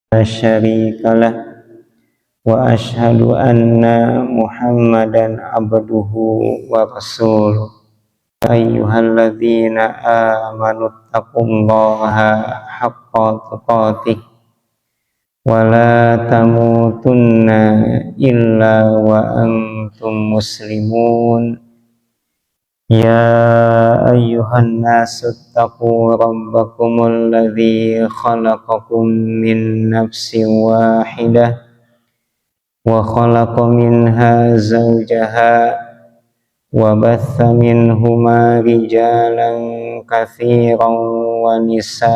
لا شريك له وأشهد أن محمدا عبده ورسوله أيها الذين آمنوا اتقوا الله حق تقاته ولا تموتن إلا وأنتم مسلمون يا أيها الناس اتقوا ربكم الذي خلقكم من نفس واحدة وخلق منها زوجها وبث منهما رجالا كثيرا ونساء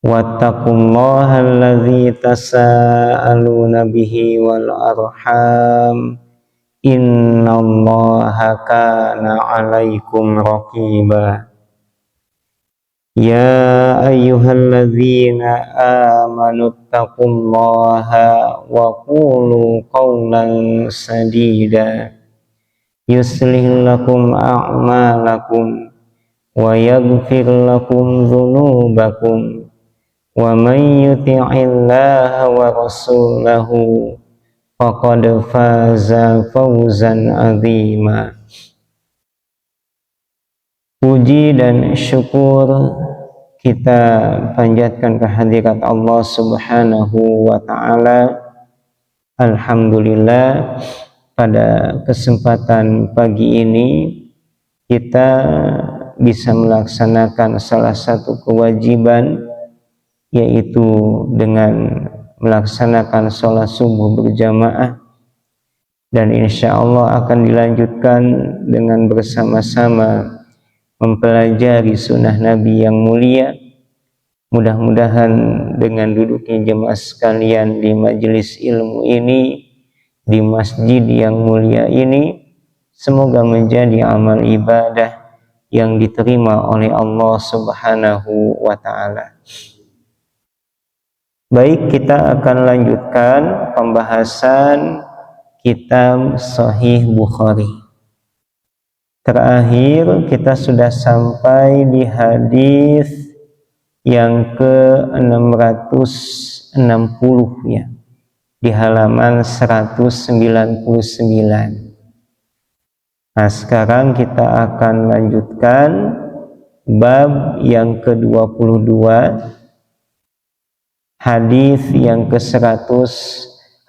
واتقوا الله الذي تساءلون به والأرحام إن الله كان عليكم رقيبا يا أيها الذين آمنوا اتقوا الله وقولوا قولا سديدا يصلح لكم أعمالكم ويغفر لكم ذنوبكم ومن يطع الله ورسوله faqad faza fawzan azima. Puji dan syukur kita panjatkan kehadirat Allah Subhanahu wa ta'ala. Alhamdulillah, pada kesempatan pagi ini kita bisa melaksanakan salah satu kewajiban, yaitu dengan melaksanakan sholat subuh berjamaah, dan insya Allah akan dilanjutkan dengan bersama-sama mempelajari sunnah Nabi yang mulia. Mudah-mudahan dengan duduknya jemaah sekalian di majelis ilmu ini, di masjid yang mulia ini, semoga menjadi amal ibadah yang diterima oleh Allah Subhanahu wa ta'ala. Baik, kita akan lanjutkan pembahasan kitab Sahih Bukhari. Terakhir kita sudah sampai di hadis yang ke-660 ya, di halaman 199. Nah, sekarang kita akan lanjutkan bab yang ke-22, hadis yang ke-100,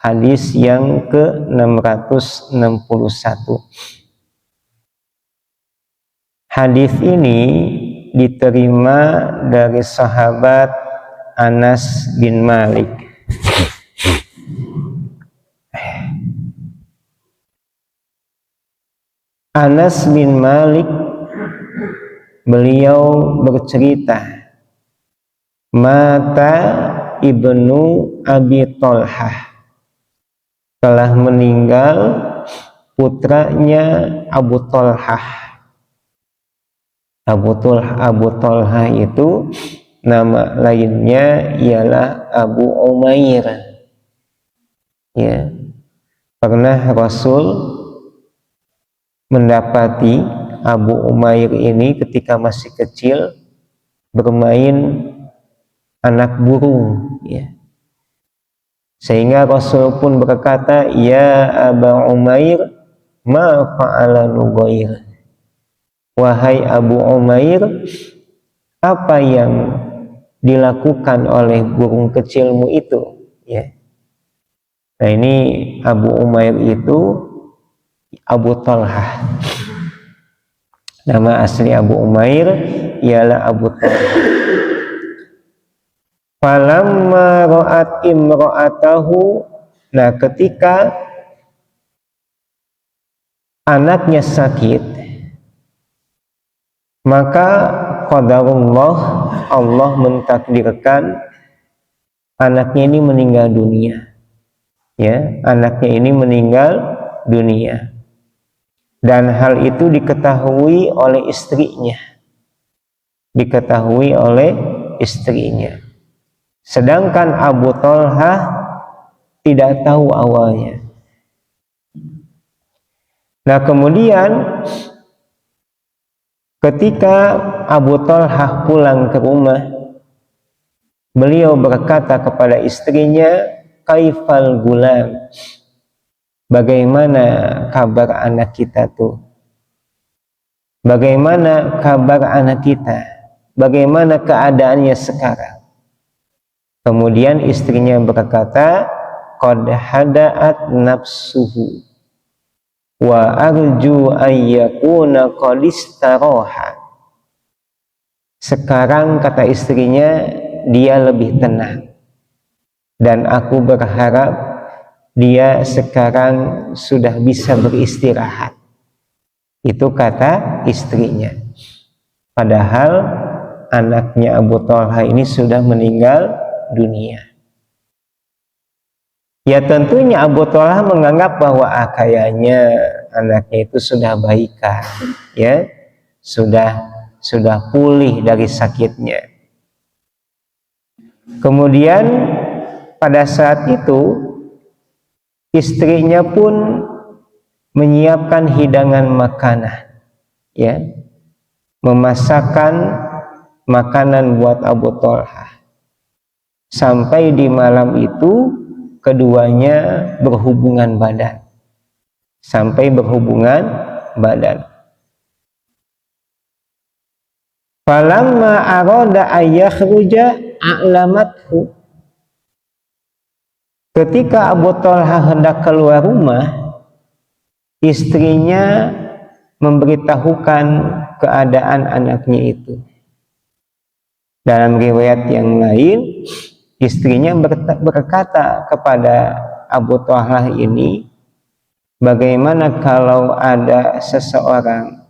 hadis yang ke-661. Hadis ini diterima dari sahabat Anas bin Malik. Anas bin Malik, beliau bercerita, mata Ibnu Abi Thalhah, telah meninggal putranya Abu Thalhah. Abu Thalhah itu nama lainnya ialah Abu Umair. Ya, pernah Rasul mendapati Abu Umair ini ketika masih kecil bermain anak burung, ya. Sehingga Rasul pun berkata, ya Aba Umair, ma fa'ala Nugair. Wahai Abu Umair, apa yang dilakukan oleh burung kecilmu itu, ya. Nah, ini Abu Umair itu Abu Thalhah. Nama asli Abu Umair ialah Abu Thalhah. Falamma ra'at imra'atahu, nah ketika anaknya sakit, maka qadarullah, Allah mentakdirkan anaknya ini meninggal dunia. Ya, anaknya ini meninggal dunia. Dan hal itu diketahui oleh istrinya. Diketahui oleh istrinya. Sedangkan Abu Thalhah tidak tahu awalnya. Nah, kemudian ketika Abu Thalhah pulang ke rumah, beliau berkata kepada istrinya, kaifal gulam, bagaimana kabar anak kita tuh? Bagaimana kabar anak kita? Bagaimana keadaannya sekarang? Kemudian istrinya berkata, qad hada'at nafsuhu wa arju ayyakuna qad istaraha. Sekarang, kata istrinya, dia lebih tenang, dan aku berharap dia sekarang sudah bisa beristirahat. Itu kata istrinya. Padahal anaknya Abu Thalha ini sudah meninggal dunia. Ya tentunya Abu Thalha menganggap bahwa kayaknya anaknya itu sudah baikan, ya, sudah pulih dari sakitnya. Kemudian pada saat itu istrinya pun menyiapkan hidangan makanan, ya, memasakkan makanan buat Abu Thalha. Sampai di malam itu keduanya berhubungan badan. Sampai berhubungan badan. Falamma arada ayakhruja a'lamathu. Ketika Abu Thalha hendak keluar rumah, istrinya memberitahukan keadaan anaknya itu. Dalam riwayat yang lain, istrinya berkata kepada Abu Thalha ini, bagaimana kalau ada seseorang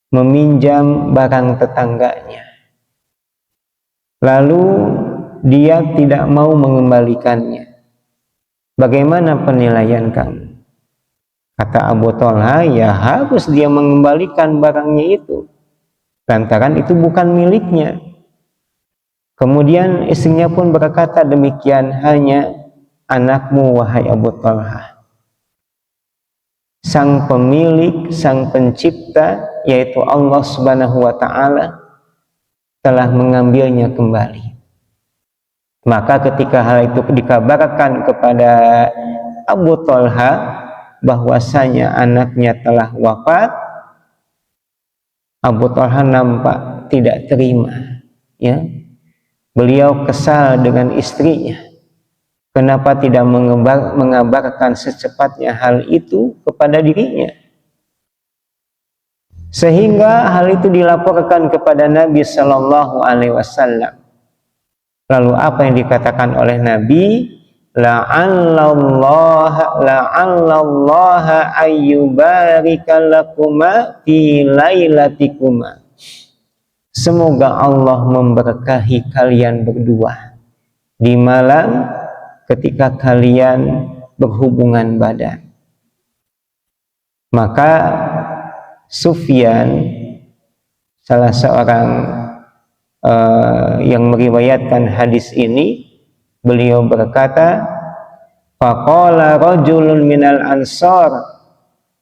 meminjam barang tetangganya, lalu dia tidak mau mengembalikannya, bagaimana penilaian kamu? Kata Abu Thalha, ya harus dia mengembalikan barangnya itu, lantaran itu bukan miliknya. Kemudian istrinya pun berkata demikian, hanya anakmu wahai Abu Thalha. Sang pemilik, sang pencipta, yaitu Allah Subhanahu wa Ta'ala, telah mengambilnya kembali. Maka ketika hal itu dikabarkan kepada Abu Thalha bahwasanya anaknya telah wafat, Abu Thalha nampak tidak terima, ya. Beliau kesal dengan istrinya. Kenapa tidak mengabarkan secepatnya hal itu kepada dirinya? Sehingga hal itu dilaporkan kepada Nabi Shallallahu Alaihi Wasallam. Lalu apa yang dikatakan oleh Nabi? La'allallaha ayyubarika lakuma fi lailatikuma. Semoga Allah memberkahi kalian berdua di malam ketika kalian berhubungan badan. Maka Sufyan, salah seorang yang meriwayatkan hadis ini, beliau berkata, faqala rajulun minal ansar,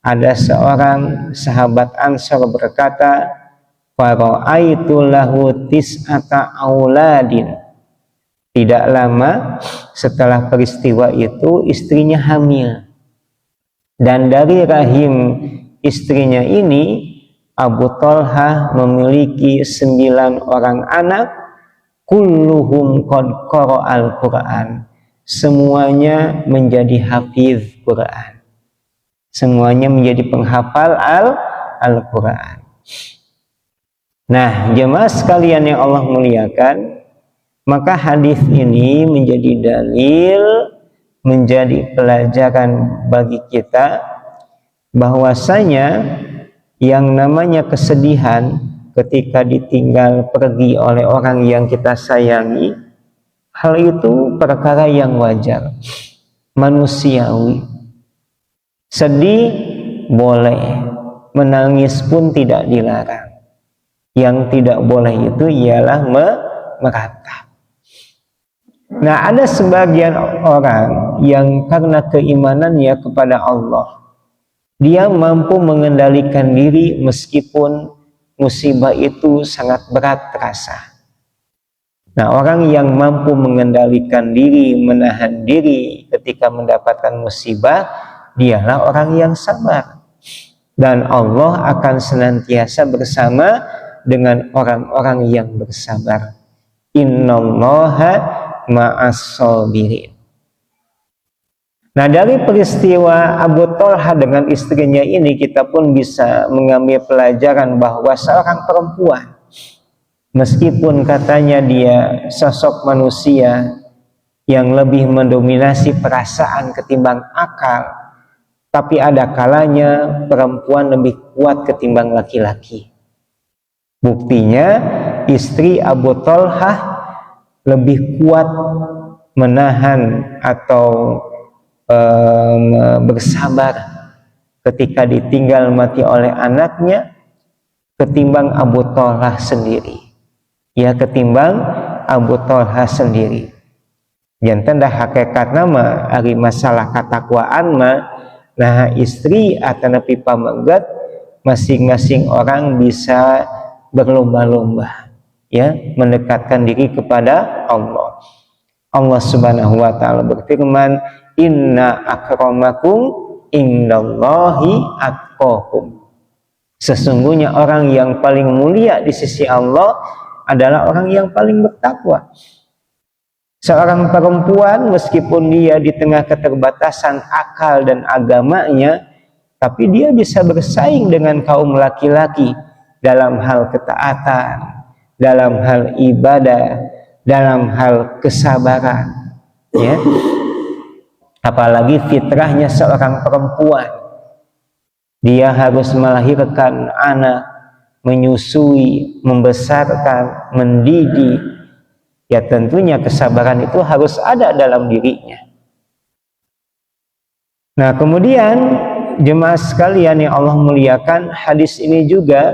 ada seorang sahabat Ansar berkata, fara'aitu lahu tis'ata auladin. Tidak lama setelah peristiwa itu istrinya hamil, dan dari rahim istrinya ini Abu Thalha memiliki 9 orang anak, kulluhum qad qara'al Qur'an. Semuanya menjadi hafiz Quran. Semuanya menjadi penghafal Al-Quran. Nah, jemaah sekalian yang Allah muliakan, maka hadis ini menjadi dalil, menjadi pelajaran bagi kita bahwasanya yang namanya kesedihan ketika ditinggal pergi oleh orang yang kita sayangi, hal itu perkara yang wajar, manusiawi. Sedih boleh, menangis pun tidak dilarang. Yang tidak boleh itu ialah meratap. Nah, ada sebagian orang yang karena keimanannya kepada Allah, dia mampu mengendalikan diri meskipun musibah itu sangat berat terasa. Nah, orang yang mampu mengendalikan diri, menahan diri ketika mendapatkan musibah, dialah orang yang sabar. Dan Allah akan senantiasa bersama dengan orang-orang yang bersabar. Innallaha ma'as-sabirin. Nah, dari peristiwa Abu Thalha dengan istrinya ini, kita pun bisa mengambil pelajaran bahwa seorang perempuan, meskipun katanya dia sosok manusia yang lebih mendominasi perasaan ketimbang akal, tapi ada kalanya perempuan lebih kuat ketimbang laki-laki. Buktinya istri Abu Thalha lebih kuat menahan atau bersabar ketika ditinggal mati oleh anaknya ketimbang Abu Thalha sendiri. Ya, ketimbang Abu Thalha sendiri. Jantan dah hakikat nama ari masalah katakwaan mah, nah istri atau napi pamengget masing-masing orang bisa berlomba-lomba, ya, mendekatkan diri kepada Allah. Allah Subhanahu wa taala berfirman, inna akramakum indallahi atqakum. Sesungguhnya orang yang paling mulia di sisi Allah adalah orang yang paling bertakwa. Seorang perempuan meskipun dia di tengah keterbatasan akal dan agamanya, tapi dia bisa bersaing dengan kaum laki-laki dalam hal ketaatan, dalam hal ibadah, dalam hal kesabaran, ya. Apalagi fitrahnya seorang perempuan, dia harus melahirkan anak, menyusui, membesarkan, mendidik. Ya, tentunya kesabaran itu harus ada dalam dirinya. Nah, kemudian jemaah sekalian yang Allah muliakan, hadis ini juga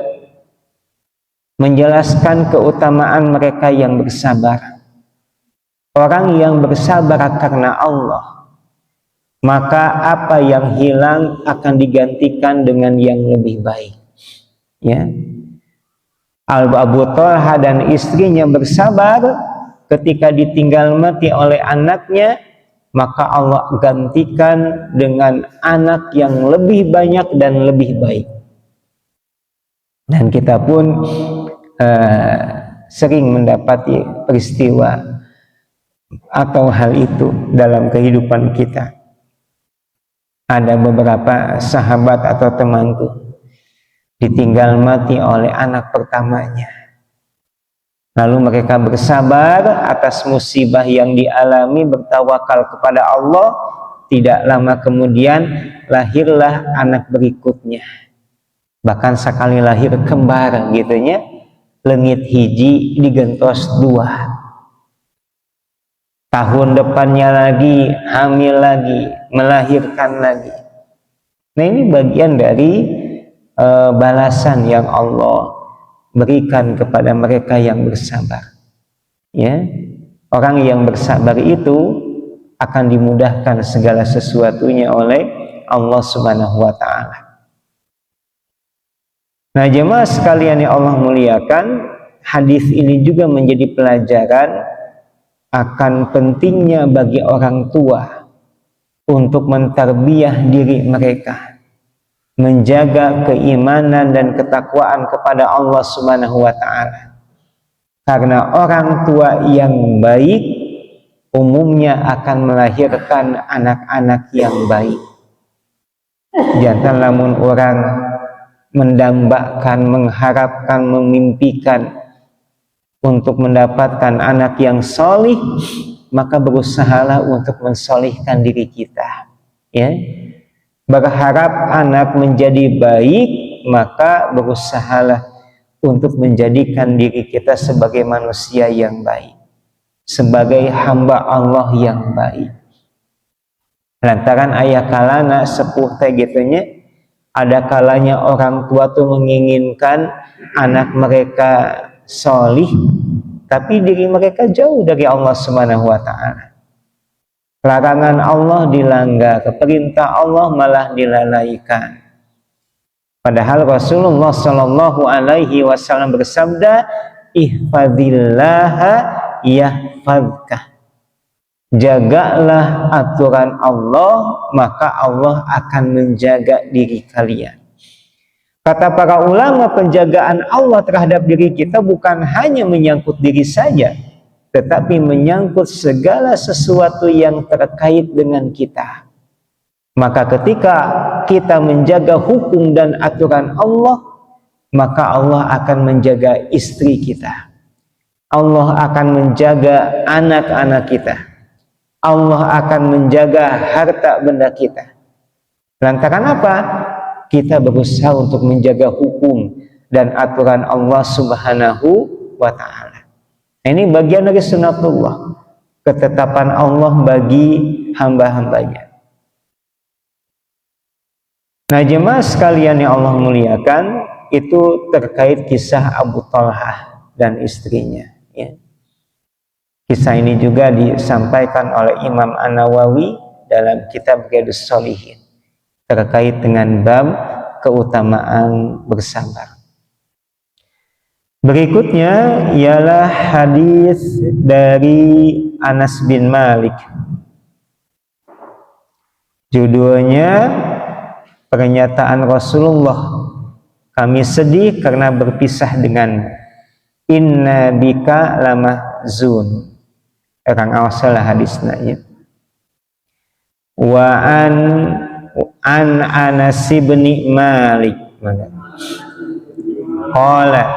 menjelaskan keutamaan mereka yang bersabar. Orang yang bersabar karena Allah, maka apa yang hilang akan digantikan dengan yang lebih baik. Ya, Abu Thalha dan istrinya bersabar ketika ditinggal mati oleh anaknya, maka Allah gantikan dengan anak yang lebih banyak dan lebih baik. Dan kita pun sering mendapati peristiwa atau hal itu dalam kehidupan kita. Ada beberapa sahabat atau temanku ditinggal mati oleh anak pertamanya. Lalu mereka bersabar atas musibah yang dialami, bertawakal kepada Allah. Tidak lama kemudian lahirlah anak berikutnya. Bahkan sekali lahir kembar gitunya, lengit hiji digentos dua. Tahun depannya lagi hamil lagi, melahirkan lagi. Nah, ini bagian dari balasan yang Allah berikan kepada mereka yang bersabar. Ya, orang yang bersabar itu akan dimudahkan segala sesuatunya oleh Allah Subhanahu wa taala. Nah, jemaah sekalian yang Allah muliakan, hadis ini juga menjadi pelajaran akan pentingnya bagi orang tua untuk mentarbiyah diri mereka, menjaga keimanan dan ketakwaan kepada Allah Subhanahu wa taala. Karena orang tua yang baik umumnya akan melahirkan anak-anak yang baik. Jangan lamun orang mendambakan, mengharapkan, memimpikan untuk mendapatkan anak yang solih, maka berusahalah untuk mensolihkan diri kita. Ya, berharap anak menjadi baik, maka berusahalah untuk menjadikan diri kita sebagai manusia yang baik, sebagai hamba Allah yang baik. Lantaran ayah kalana sepuh teh gitunya, ada kalanya orang tua tuh menginginkan anak mereka solih, tapi diri mereka jauh dari Allah Subhanahu wa taala. Larangan Allah dilanggar, perintah Allah malah dilalaikan. Padahal Rasulullah Shallallahu Alaihi Wasallam bersabda, ihfazillaha yahfazka. Jagalah aturan Allah, maka Allah akan menjaga diri kalian. Kata para ulama, penjagaan Allah terhadap diri kita bukan hanya menyangkut diri saja, tetapi menyangkut segala sesuatu yang terkait dengan kita. Maka ketika kita menjaga hukum dan aturan Allah, maka Allah akan menjaga istri kita. Allah akan menjaga anak-anak kita. Allah akan menjaga harta benda kita. Lantaran apa? Kita berusaha untuk menjaga hukum dan aturan Allah Subhanahu wa ta'ala. Ini bagian dari sunatullah, ketetapan Allah bagi hamba-hambanya. Nah, jemaah sekalian yang Allah muliakan, itu terkait kisah Abu Talhah dan istrinya, ya. Kisah ini juga disampaikan oleh Imam An-Nawawi dalam kitab Riyadhus Shalihin terkait dengan bab keutamaan bersabar. Berikutnya ialah hadis dari Anas bin Malik. Judulnya pernyataan Rasulullah, kami sedih karena berpisah dengan inna bika lamahzun. Orang awasalah hadisnya, ya. Wa an Anas bin Malik qala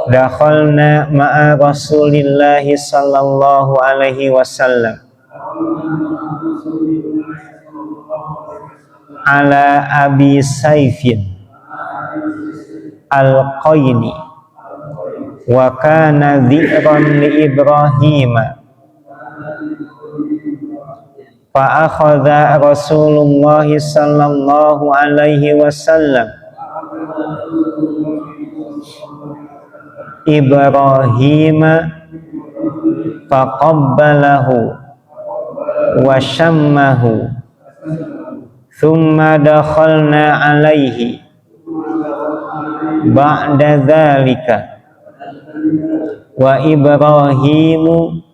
dakhalna ma'a Rasulillah sallallahu alaihi wasallam ala Abi Saifin al-Qaini wa kana dhi'ran li Ibrahim fa akhadha Rasulullah sallallahu alaihi wasallam Ibrahim faqabbalahu wa shammahu thumma dakhalna alaihi ba'da dhalika wa Ibrahimu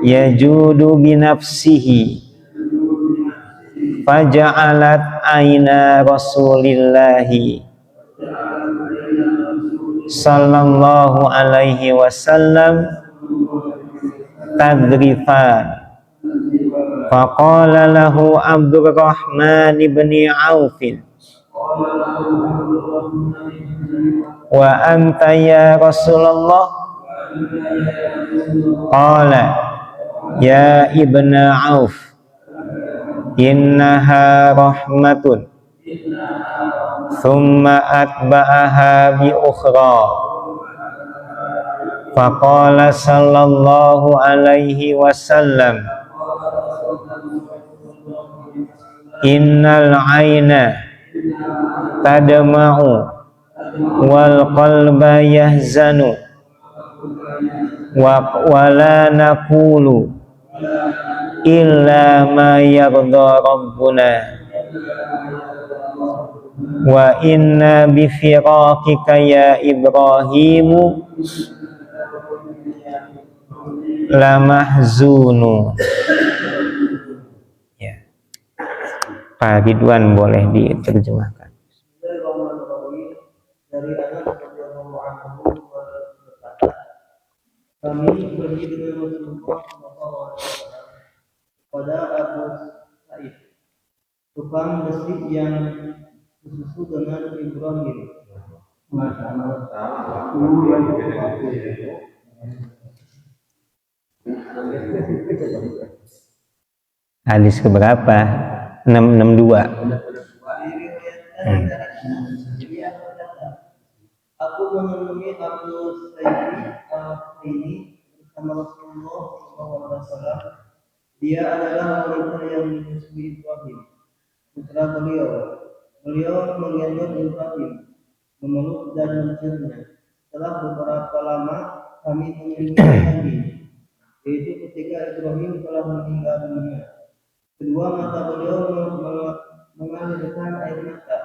yajudu binafsihi faja'alat aina Rasulillahi sallallahu alaihi wasallam tadrifan faqala lahu Abdurrahman ibn Auf wa anta ya Rasulullah qala ya ibna Auf innaha rahmatun thumma atba'aha bi ukhra faqala sallallahu alaihi wasallam innal aina tadma'u wal qalba yahzanu wa la naqulu illa ma yarda rabbuna wa inna bi firaqika ya Ibrahimu la mahzunu. Ya, Pak Ridwan boleh diterjemahkan. Dari Anas radhiyallahu anhu berkata, kami pergi dengan Rasulullah sallallahu alaihi wasallam pada Abu Said, tukang besi yang bersusu dengan Ibrahim. Hadis keberapa? 662. Aku menemui Abu Said ini bersama Rasulullah SAW. Dia adalah wanita yang menyusui Ibrahim, putra beliau. Beliau menggendong Ibrahim, memeluk dan menciumnya. Setelah beberapa lama kami mengunjungi lagi, yaitu ketika Ibrahim telah meninggal dunia. Kedua mata beliau mengalirkan air mata.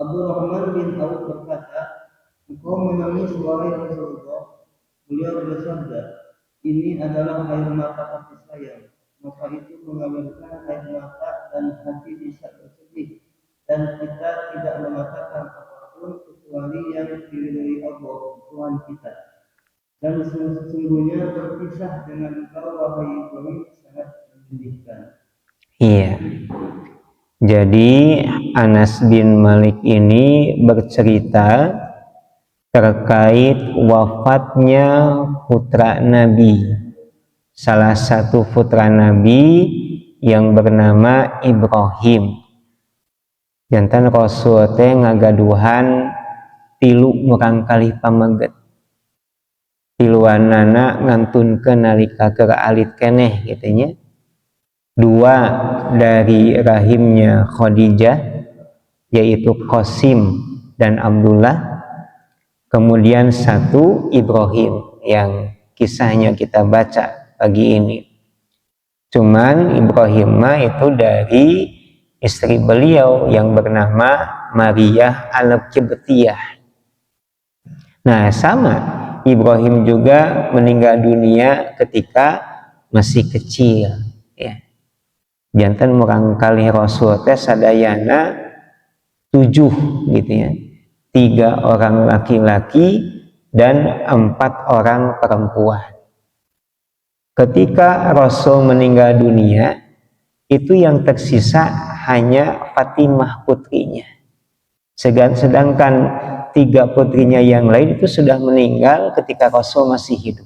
Abdurrahman bin Auf berkata, engkau menangis wahai Rasulullah. Beliau bersabda, ini adalah air mata kasih sayang. Maka itu mengalirkan air mata dan hati bisa bersedih. Dan kita tidak mengatakan apapun kecuali yang diridhoi Allah, Tuhan kita. Dan sesungguhnya berpisah dengan engkau wahai Ibrahim sangat menyedihkan. Iya. Jadi Anas bin Malik ini bercerita terkait wafatnya putra Nabi, salah satu putra Nabi yang bernama Ibrahim. Jantan Rasul teh ngagaduhan tilu murang kali pameget. Tiluanana ngantunkeun nalika keur alit keneh gitunya. Dua dari rahimnya Khadijah, yaitu Qasim dan Abdullah. Kemudian satu Ibrahim yang kisahnya kita baca pagi ini. Cuman Ibrahim mah itu dari istri beliau yang bernama Maria al-Qibtiyah. Nah, sama Ibrahim juga meninggal dunia ketika masih kecil, ya. Jantan murangkali Rasul teh sadayana 7 gitu ya. 3 orang laki-laki dan 4 orang perempuan. Ketika Rasul meninggal dunia, itu yang tersisa hanya Fatimah putrinya. Sedangkan 3 putrinya yang lain itu sudah meninggal ketika Rasul masih hidup.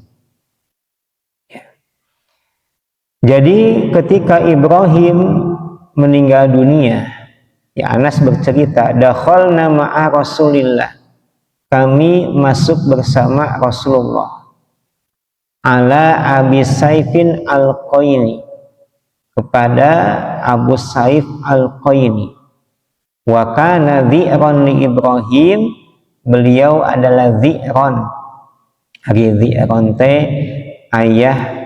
Jadi ketika Ibrahim meninggal dunia, ya Anas bercerita, dakhalna ma'a Rasulillah, kami masuk bersama Rasulullah, ala Abi Saifin al-Qaini, kepada Abu Saif al-Qaini, wa kana dhi'ran li Ibrahim, beliau adalah dhi'ran. Hari dhi'ran teh ayah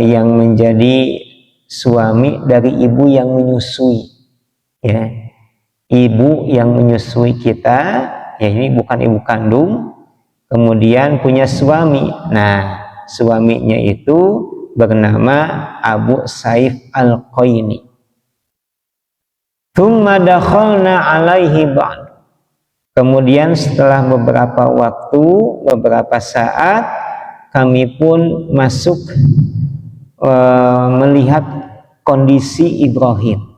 yang menjadi suami dari ibu yang menyusui, ya, ibu yang menyusui kita, ya ini bukan ibu kandung, kemudian punya suami. Nah, suaminya itu bernama Abu Saif al-Qaini. Tsumma dakhalna alaihi ba'd. Kemudian setelah beberapa waktu, beberapa saat, kami pun masuk melihat kondisi Ibrahim.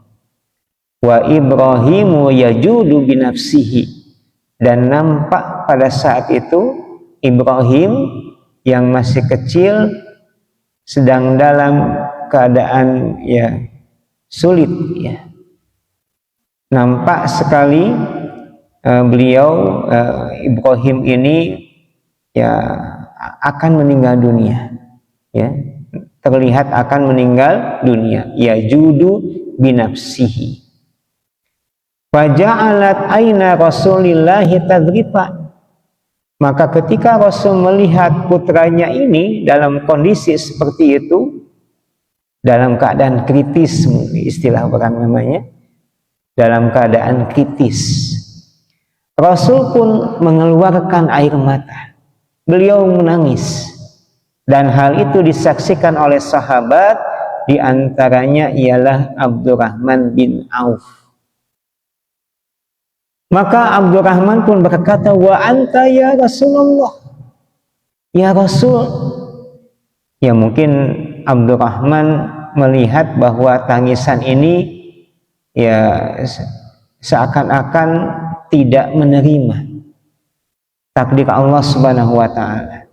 Wa Ibrahimu yajudu binafsihi, dan nampak pada saat itu Ibrahim yang masih kecil sedang dalam keadaan ya sulit, ya. Nampak sekali beliau Ibrahim ini ya akan meninggal dunia, ya, terlihat akan meninggal dunia, ya judu binafsihi. Faja'alat aina Rasulillahi tadrifa, maka ketika Rasul melihat putranya ini dalam kondisi seperti itu, dalam keadaan kritis, istilah orang namanya, dalam keadaan kritis, Rasul pun mengeluarkan air mata. Beliau menangis, dan hal itu disaksikan oleh sahabat, diantaranya ialah Abdurrahman bin Auf. Maka Abdurrahman pun berkata, wa anta ya Rasulullah, ya Rasul. Ya mungkin Abdurrahman melihat bahwa tangisan ini ya seakan-akan tidak menerima takdir Allah Subhanahu wa ta'ala.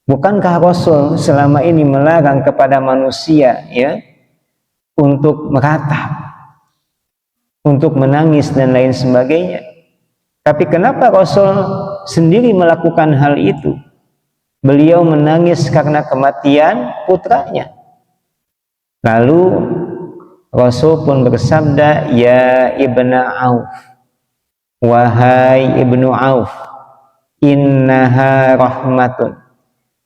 Bukankah Rasul selama ini melarang kepada manusia, ya, untuk meratap, untuk menangis dan lain sebagainya? Tapi kenapa Rasul sendiri melakukan hal itu? Beliau menangis karena kematian putranya. Lalu Rasul pun bersabda, ya Ibnu Auf, wahai Ibnu Auf, innaha rahmatun,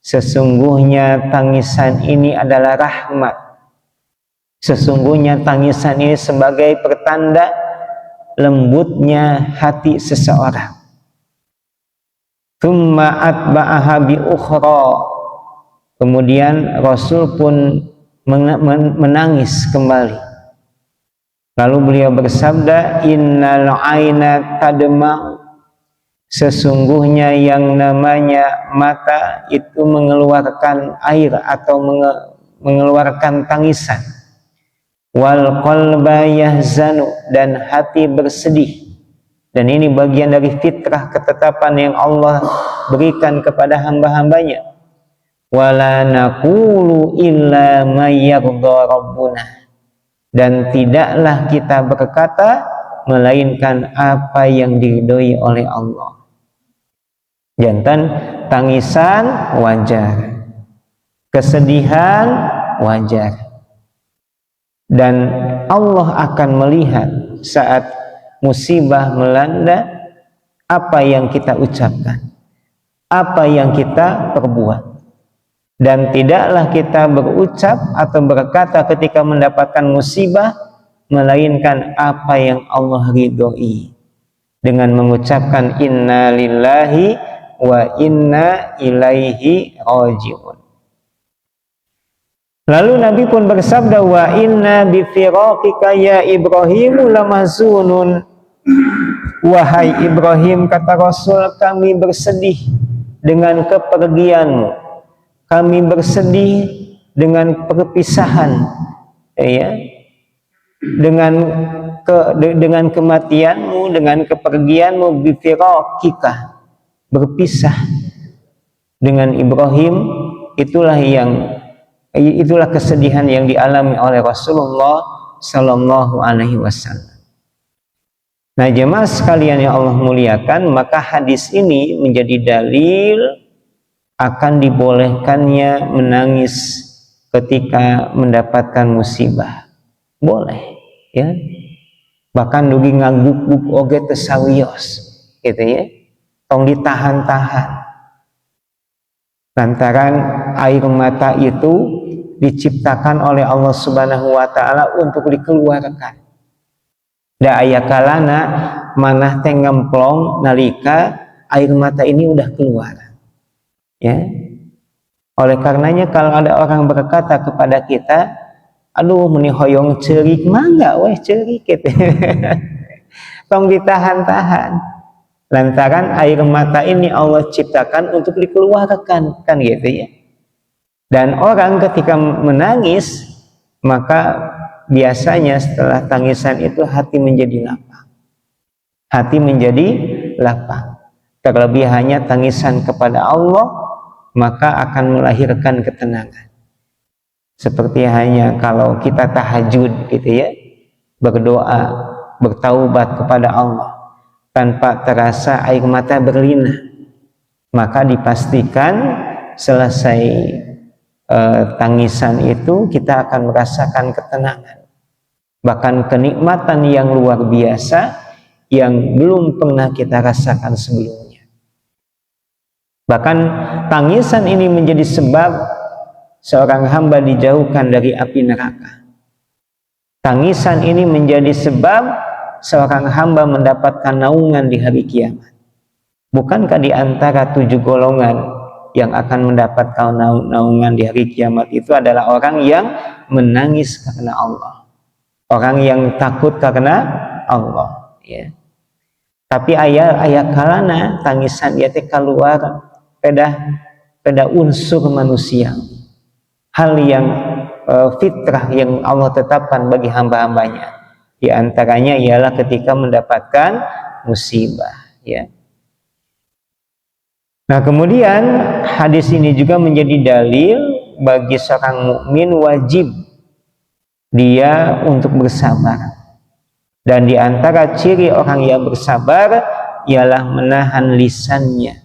sesungguhnya tangisan ini adalah rahmat. Sesungguhnya tangisan ini sebagai pertanda lembutnya hati seseorang. Tsumma atba'aha bi ukhra. Kemudian Rasul pun menangis kembali. Lalu beliau bersabda, innal aina tadma, sesungguhnya yang namanya mata itu mengeluarkan air atau mengeluarkan tangisan. Wal qalba yahzanu, dan hati bersedih. Dan ini bagian dari fitrah ketetapan yang Allah berikan kepada hamba-hambanya. Wala naqulu illa may yarda rabbuna, dan tidaklah kita berkata melainkan apa yang diridhoi oleh Allah. Jantan tangisan wajar, kesedihan wajar, dan Allah akan melihat saat musibah melanda apa yang kita ucapkan, apa yang kita perbuat. Dan tidaklah kita berucap atau berkata ketika mendapatkan musibah melainkan apa yang Allah ridhoi, dengan mengucapkan inna lillahi wa inna ilaihi raji'un. Lalu Nabi pun bersabda, wa inna bi firaqika ya Ibrahim lamahzunun. Wahai Ibrahim, kata Rasul, kami bersedih dengan kepergianmu, kami bersedih dengan perpisahan, ya, dengan kematianmu, dengan kepergianmu. Bi firaqika, berpisah dengan Ibrahim, itulah kesedihan yang dialami oleh Rasulullah Sallallahu Alaihi Wasallam. Nah, jemaah sekalian yang Allah muliakan, maka hadis ini menjadi dalil akan dibolehkannya menangis ketika mendapatkan musibah. Boleh, ya. Bahkan dugi ngangguk-guk oge tesawios, gitu ya. Tong ditahan-tahan. Lantaran air mata itu diciptakan oleh Allah Subhanahu wa taala untuk dikeluarkan. Da aya kalana manah teh ngemplong nalika air mata ini udah keluar. Ya. Oleh karenanya kalau ada orang berkata kepada kita, aduh meni hoyong ceurik, mangga weh ceurik gitu. Tong ditahan-tahan. Lantaran air mata ini Allah ciptakan untuk dikeluarkan, kan gitu ya. Dan orang ketika menangis, maka biasanya setelah tangisan itu hati menjadi lapang. Hati menjadi lapang. Terlebih hanya tangisan kepada Allah, maka akan melahirkan ketenangan. Seperti hanya kalau kita tahajud gitu ya, berdoa, bertaubat kepada Allah tanpa terasa air mata berlinang, maka dipastikan selesai tangisan itu kita akan merasakan ketenangan, bahkan kenikmatan yang luar biasa yang belum pernah kita rasakan sebelumnya. Bahkan tangisan ini menjadi sebab seorang hamba dijauhkan dari api neraka. Tangisan ini menjadi sebab seorang hamba mendapatkan naungan di hari kiamat. Bukankah di antara 7 golongan yang akan mendapatkan naungan di hari kiamat itu adalah orang yang menangis karena Allah, orang yang takut karena Allah, ya. Tapi aya kalana tangisan dia teh keluar pada unsur manusia, hal yang fitrah yang Allah tetapkan bagi hamba-hambanya. Di antaranya ialah ketika mendapatkan musibah, ya. Nah, kemudian hadis ini juga menjadi dalil bagi seorang mukmin wajib dia untuk bersabar. Dan di antara ciri orang yang bersabar ialah menahan lisannya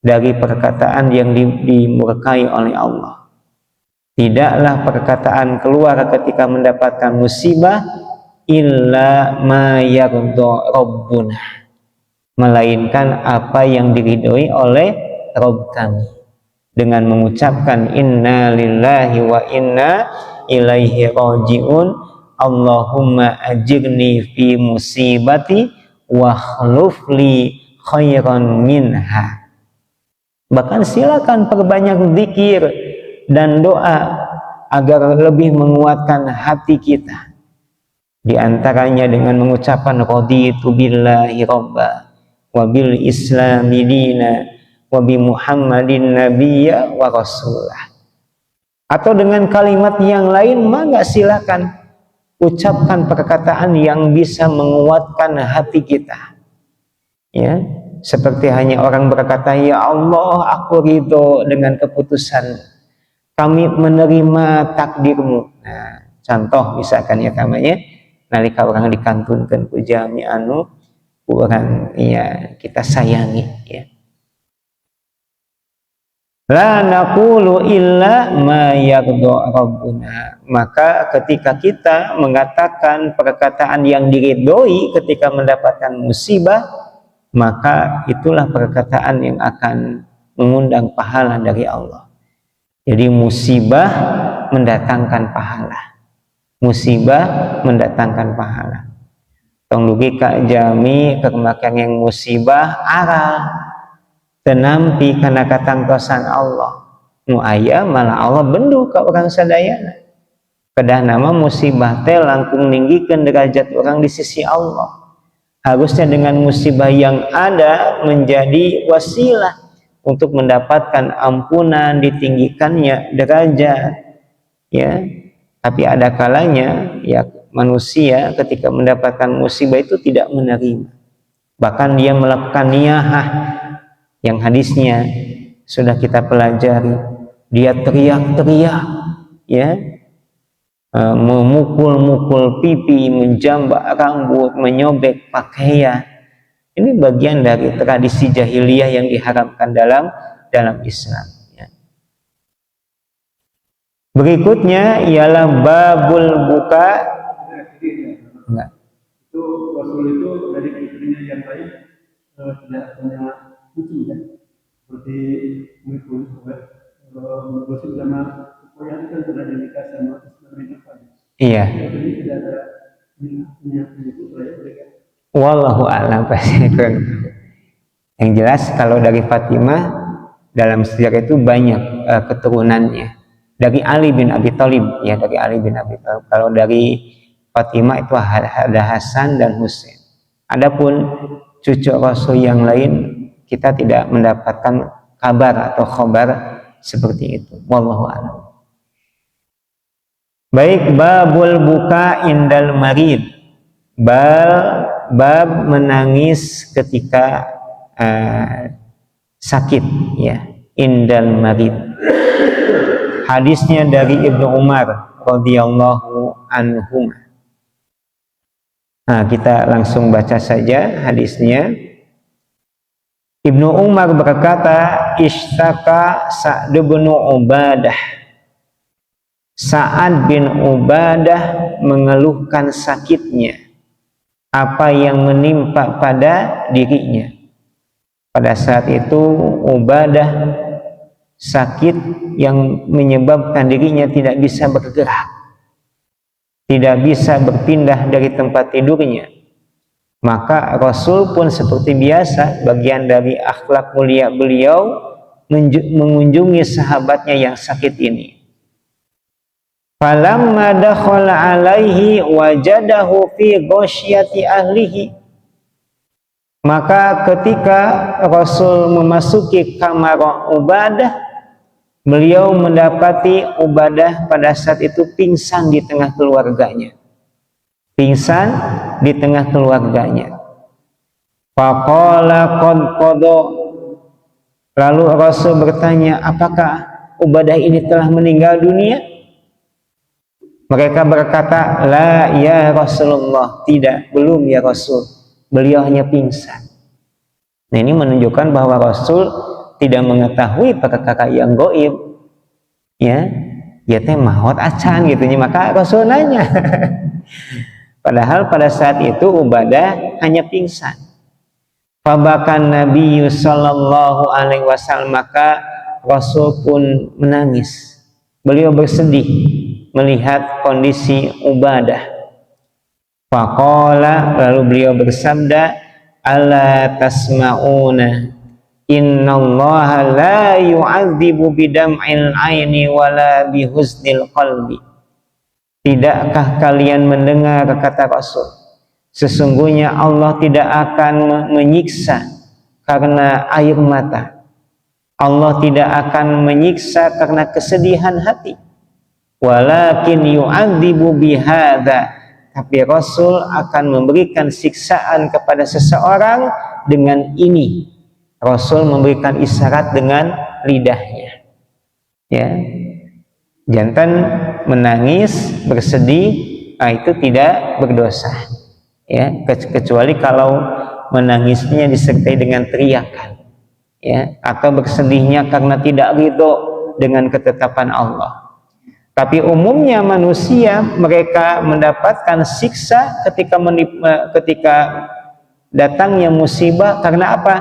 dari perkataan yang dimurkai oleh Allah. Tidaklah perkataan keluar ketika mendapatkan musibah illa ma yarda rabbuna, melainkan apa yang diridhoi oleh Rabb kami, dengan mengucapkan inna lillahi wa inna ilaihi raji'un, Allahumma ajirni fi musibati wa khlufli khairan minha. Bahkan silakan perbanyak zikir dan doa agar lebih menguatkan hati kita. Di antaranya dengan mengucapkan raditu billahi robba wa bil islami dina wa bi muhammadin nabiyya wa rasulah. Atau dengan kalimat yang lain, maka silakan ucapkan perkataan yang bisa menguatkan hati kita. Ya, seperti hanya orang berkata, ya Allah, aku ridho dengan keputusan, kami menerima takdirmu. Nah, contoh misalkan ya kamanya, nalika orang dikantunkan ku jami anu orang ya kita sayangi ya. La naqulu illa ma yardha rabbuna. Maka ketika kita mengatakan perkataan yang diridhoi ketika mendapatkan musibah, maka itulah perkataan yang akan mengundang pahala dari Allah. Jadi musibah mendatangkan pahala. Musibah mendatangkan pahala. Tong dugi ka jami kemakan yang musibah aral tenampi karena katangtosan Allah. Nu aya malah Allah bendu ka orang sadayana. Kedah nama musibah teh langkung ninggikeun derajat orang di sisi Allah. Harusnya dengan musibah yang ada menjadi wasilah untuk mendapatkan ampunan, ditinggikannya derajat. Ya. Tapi ada kalanya ya manusia ketika mendapatkan musibah itu tidak menerima. Bahkan dia melakukan niyahah yang hadisnya sudah kita pelajari. Dia teriak-teriak ya, memukul-mukul pipi, menjambak rambut, menyobek pakaian. Ini bagian dari tradisi jahiliyah yang diharamkan dalam Islam ya. Berikutnya ialah babul buka. Enggak. Itu Rasul itu dari istrinya yang lain tidak punya lucu ya, seperti mengikut bergosip sama yang kan sudah dinikah sama Islam ini. Iya. Jadi tidak ada punya itu saya berikan. Wallahu a'lam bishawab. Yang jelas kalau dari Fatimah dalam sejarah itu banyak keturunannya. Dari Ali bin Abi Thalib ya, dari Ali bin Abi Thalib. Kalau dari Fatimah itu ada Hasan dan Husain. Adapun cucu Rasul yang lain kita tidak mendapatkan kabar atau khabar seperti itu. Wallahu a'lam. Baik, babul buka indal marid. Bab menangis ketika sakit ya, indal marid. Hadisnya dari Ibnu Umar radhiyallahu anhu. Nah, kita langsung baca saja hadisnya. Ibnu Umar berkata, ishtaka Sa'd bin Ubadah. Sa'ad bin Ubadah mengeluhkan sakitnya, apa yang menimpa pada dirinya. Pada saat itu Ubadah sakit yang menyebabkan dirinya tidak bisa bergerak, tidak bisa berpindah dari tempat tidurnya. Maka Rasul pun seperti biasa, bagian dari akhlak mulia beliau mengunjungi sahabatnya yang sakit ini. Falamma dakhala alaihi wajadahu fi ghasyati ahlihi. Maka ketika Rasul memasuki kamar Ubadah, beliau mendapati Ubadah pada saat itu pingsan di tengah keluarganya. Pingsan di tengah keluarganya. Faqala qad qada. Lalu Rasul bertanya, apakah Ubadah ini telah meninggal dunia? Mereka berkata, la ya Rasulullah, tidak, belum ya Rasul, beliau hanya pingsan. Nah, ini menunjukkan bahwa Rasul tidak mengetahui perkara yang gaib. Ya teh mahot acan gitu, maka Rasul nanya. Padahal pada saat itu Ubadah hanya pingsan. Fabakan Nabi sallallahu alaihi wasallam, maka Rasul pun menangis. Beliau bersedih melihat kondisi Ubadah. Faqala, lalu beliau bersabda, ala tasma'una innallaha la yu'adzibu bidam'il aini wala bihuznil qalbi. Tidakkah kalian mendengar kata Rasul, sesungguhnya Allah tidak akan menyiksa karena air mata, Allah tidak akan menyiksa karena kesedihan hati, walakin yu'adzibu bihadza, tapi Rasul akan memberikan siksaan kepada seseorang dengan ini. Rasul memberikan isyarat dengan lidahnya, ya. Jantan menangis, bersedih, itu tidak berdosa, ya, kecuali kalau menangisnya disertai dengan teriakan, ya, atau bersedihnya karena tidak ridho dengan ketetapan Allah. Tapi umumnya manusia mereka mendapatkan siksa ketika datangnya musibah karena apa?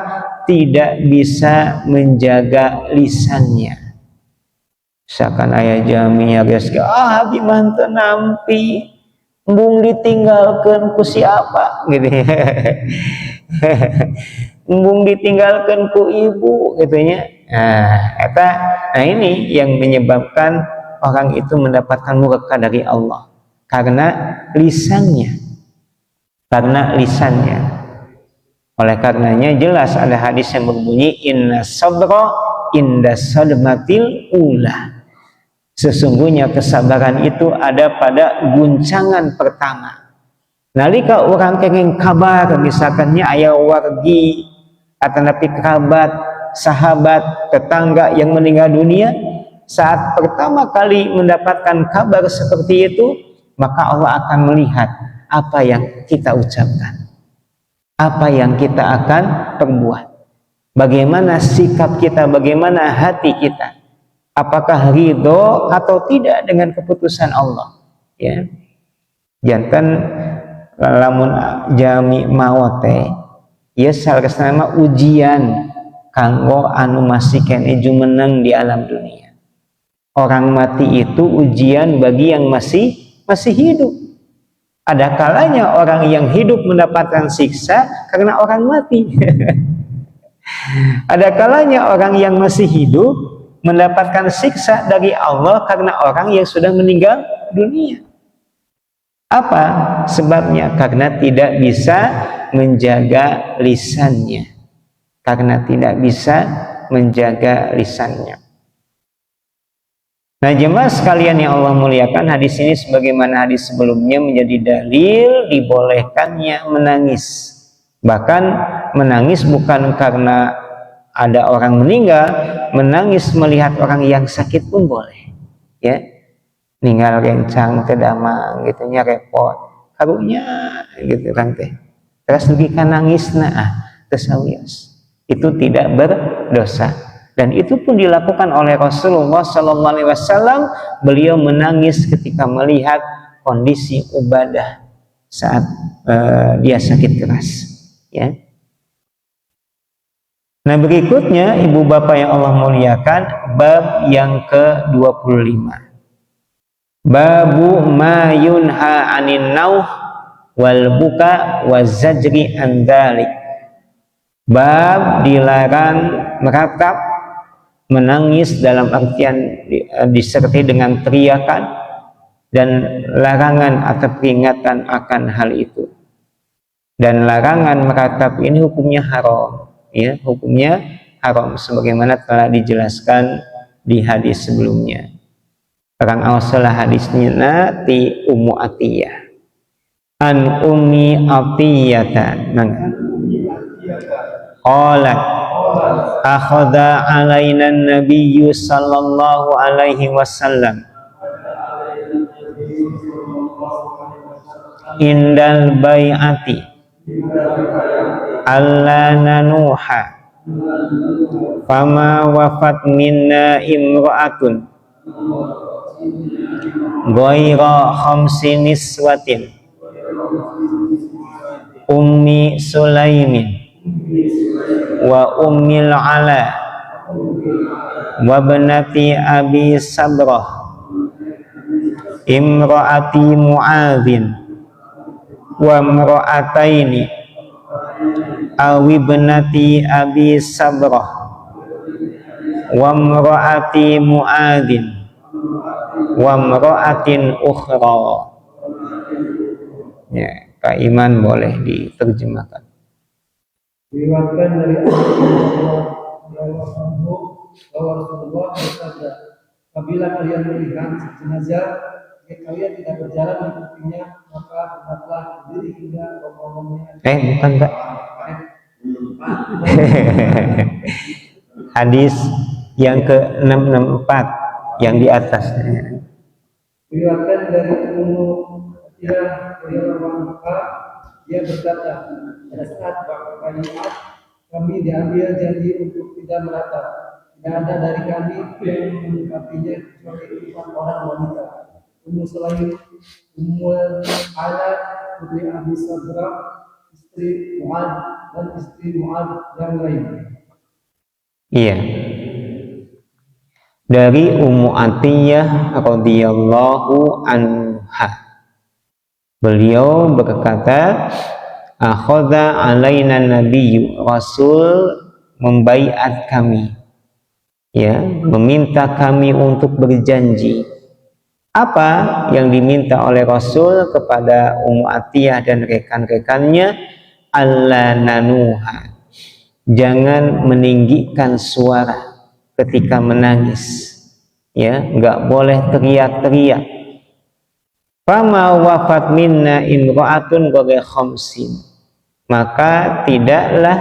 Tidak bisa menjaga lisannya. Misalkan ayah jaminya geus abi manten nampi embung ditinggalkeun ku siapa gitu ya. Embung ditinggalkeun ku ibu gitu nya. Nah ini yang menyebabkan orang itu mendapatkan murka dari Allah karena lisannya. Oleh karenanya jelas ada hadis yang berbunyi inna sabra inda sadmatil ula. Sesungguhnya kesabaran itu ada pada guncangan pertama. Nalika orang kenging kabar misalkannya aya wargi atau napi kerabat, sahabat, tetangga yang meninggal dunia, saat pertama kali mendapatkan kabar seperti itu, maka Allah akan melihat apa yang kita ucapkan, apa yang kita akan perbuat, bagaimana sikap kita, bagaimana hati kita, apakah ridho atau tidak dengan keputusan Allah, ya. Jantan lamun jami maot teh ieu saresna ujian kanggo anu masih kene jumeneng di alam dunia. Orang mati itu ujian bagi yang masih hidup. Ada kalanya orang yang hidup mendapatkan siksa karena orang mati. Ada kalanya orang yang masih hidup mendapatkan siksa dari Allah karena orang yang sudah meninggal dunia. Apa sebabnya? Karena tidak bisa menjaga lisannya. Nah, jemaah sekalian yang Allah muliakan, hadis ini sebagaimana hadis sebelumnya menjadi dalil dibolehkannya menangis. Bahkan menangis bukan karena ada orang meninggal, menangis melihat orang yang sakit pun boleh, ya. Ninggal rencang teh damang gitu nya repot karunya gitu kan teh terus dugi ka nangisna teu sawios, itu tidak berdosa. Dan itu pun dilakukan oleh Rasulullah sallallahu alaihi wasallam. Beliau menangis ketika melihat kondisi Ubadah saat dia sakit keras, ya. Nah, berikutnya ibu bapak yang Allah muliakan, bab yang ke-25. Babu ma yunha anin nauh wal buka wazajri an dzalik. Bab dilarang meratap, menangis dalam artian disertai dengan teriakan, dan larangan atau peringatan akan hal itu. Dan larangan meratap ini hukumnya haram, ya, hukumnya haram sebagaimana telah dijelaskan di hadis sebelumnya. Orang awasalah hadisnya ti Ummu Atiyah. An Ummi Atiyata qalat akhadha alaina an-nabiyyu sallallahu alaihi wasallam indal bai'ati alla nanuha fama wafat minna imra'atun ghaira khamsi niswatin ummi Sulaimin wa ummil ala wa banati abi sabrah imraati mu'adzin wa imraataini awi banati abi sabrah wa mraati muadzin wa mraatin ukhra. Ya, Kak Iman boleh diterjemahkan. Diriwayatkan dari Abu bahwa Rasulullah bersabda, apabila kalian melihat jenazah, jika kalian tidak berjalan mengikutinya, maka hendaklah berdiri hingga rombongannya. Bukan Kak. Hadis yang ke-664 yang di atas. Diriwayatkan dari Ummu Atiyah radhiyallahu anha, dia berkata, pada saat Bai'at kami diambil janji untuk tidak meratap. Tidak ada dari kami yang menyikapinya kecuali 4 orang wanita. Ummu Sulaim, Ummul Ala, putri Abi Sadra, istri Mu'ad, dan istri Mu'ad yang lain. Iya. Dari Ummu Atiyah radhiyallahu anha. Beliau berkata, akhadha alaina nabiyyu, Rasul membaiat kami, ya, meminta kami untuk berjanji. Apa yang diminta oleh Rasul kepada Ummu Atiyah dan rekan-rekannya? Alla nanuha, jangan meninggikan suara ketika menangis, ya, nggak boleh teriak-teriak. Fama wafat minna imra'atun ghairu khamsin, maka tidaklah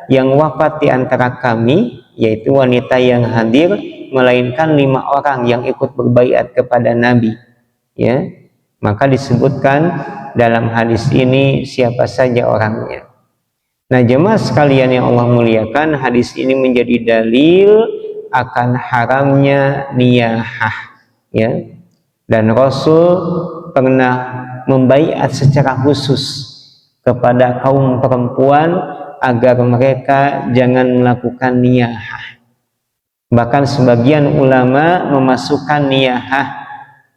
yang wafat di antara kami, yaitu wanita yang hadir, melainkan 5 orang yang ikut berbaiat kepada Nabi, ya. Maka disebutkan dalam hadis ini siapa saja orangnya. Nah, jemaah sekalian yang Allah muliakan, hadis ini menjadi dalil akan haramnya niyahah, ya. Dan Rasul pernah membaiat secara khusus kepada kaum perempuan agar mereka jangan melakukan niyahah. Bahkan sebagian ulama memasukkan niyahah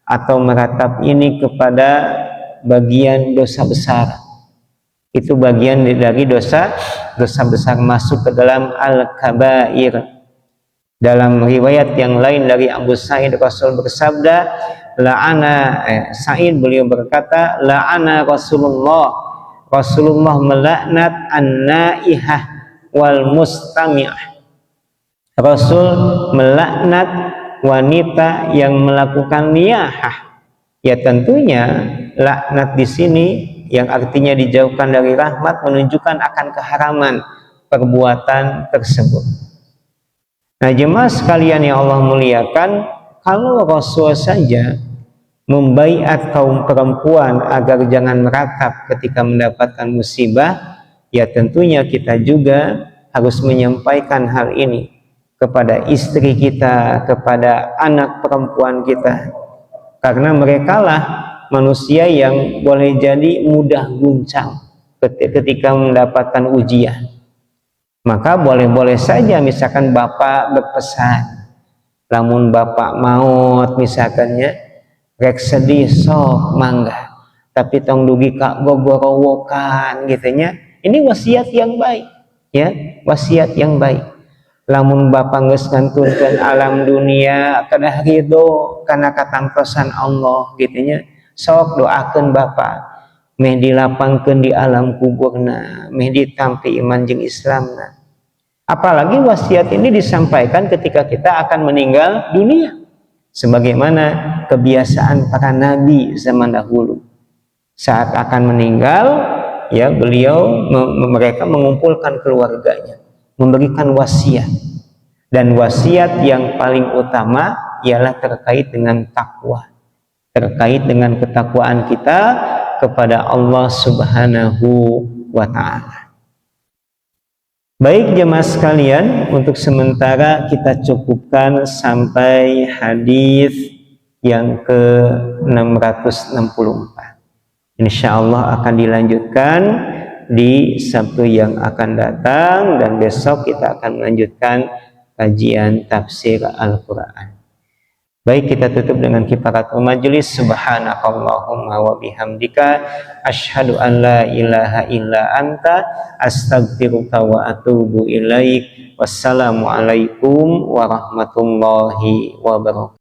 atau meratap ini kepada bagian dosa besar. Itu bagian dari dosa besar, masuk ke dalam al-kabair. Dalam riwayat yang lain dari Abu Sa'id, Rasul bersabda, Sa'id beliau berkata, la'ana Rasulullah melaknat an-naihah wal mustami'ah. Rasul melaknat wanita yang melakukan niyahah. Ya, tentunya laknat di sini yang artinya dijauhkan dari rahmat menunjukkan akan keharaman perbuatan tersebut. Nah, jemaah sekalian yang Allah muliakan, kalau Rasul saja membaiat kaum perempuan agar jangan meratap ketika mendapatkan musibah, ya tentunya kita juga harus menyampaikan hal ini kepada istri kita, kepada anak perempuan kita, karena merekalah manusia yang boleh jadi mudah guncang ketika mendapatkan ujian. Maka boleh-boleh saja misalkan bapak berpesan, lamun bapak maut misalkannya, rek sedih sok mangga, tapi tong dugi kak gogorowokan gitunya. Ini wasiat yang baik, ya, wasiat yang baik. Lamun bapak geus ngantunkeun alam dunia kedah ridho kana katangtosan Allah gitunya, sok doakeun bapak meh dilapangkeun di alam kuburna, meh ditampi iman jeung Islamna. Apalagi wasiat ini disampaikan ketika kita akan meninggal dunia, sebagaimana kebiasaan para nabi zaman dahulu. Saat akan meninggal, ya, mereka mengumpulkan keluarganya, memberikan wasiat. Dan wasiat yang paling utama ialah terkait dengan takwa, terkait dengan ketakwaan kita kepada Allah Subhanahu wa Ta'ala. Baik jemaah sekalian, untuk sementara kita cukupkan sampai hadis yang ke-664. Insya Allah akan dilanjutkan di Sabtu yang akan datang, dan besok kita akan melanjutkan kajian tafsir Al-Quran. Baik, kita tutup dengan kifaratul majlis. Subhanakallahumma wa bihamdika asyhadu an la ilaha illa anta astaghfiruka wa atubu ilaik. Wassalamualaikum warahmatullahi wabarakatuh.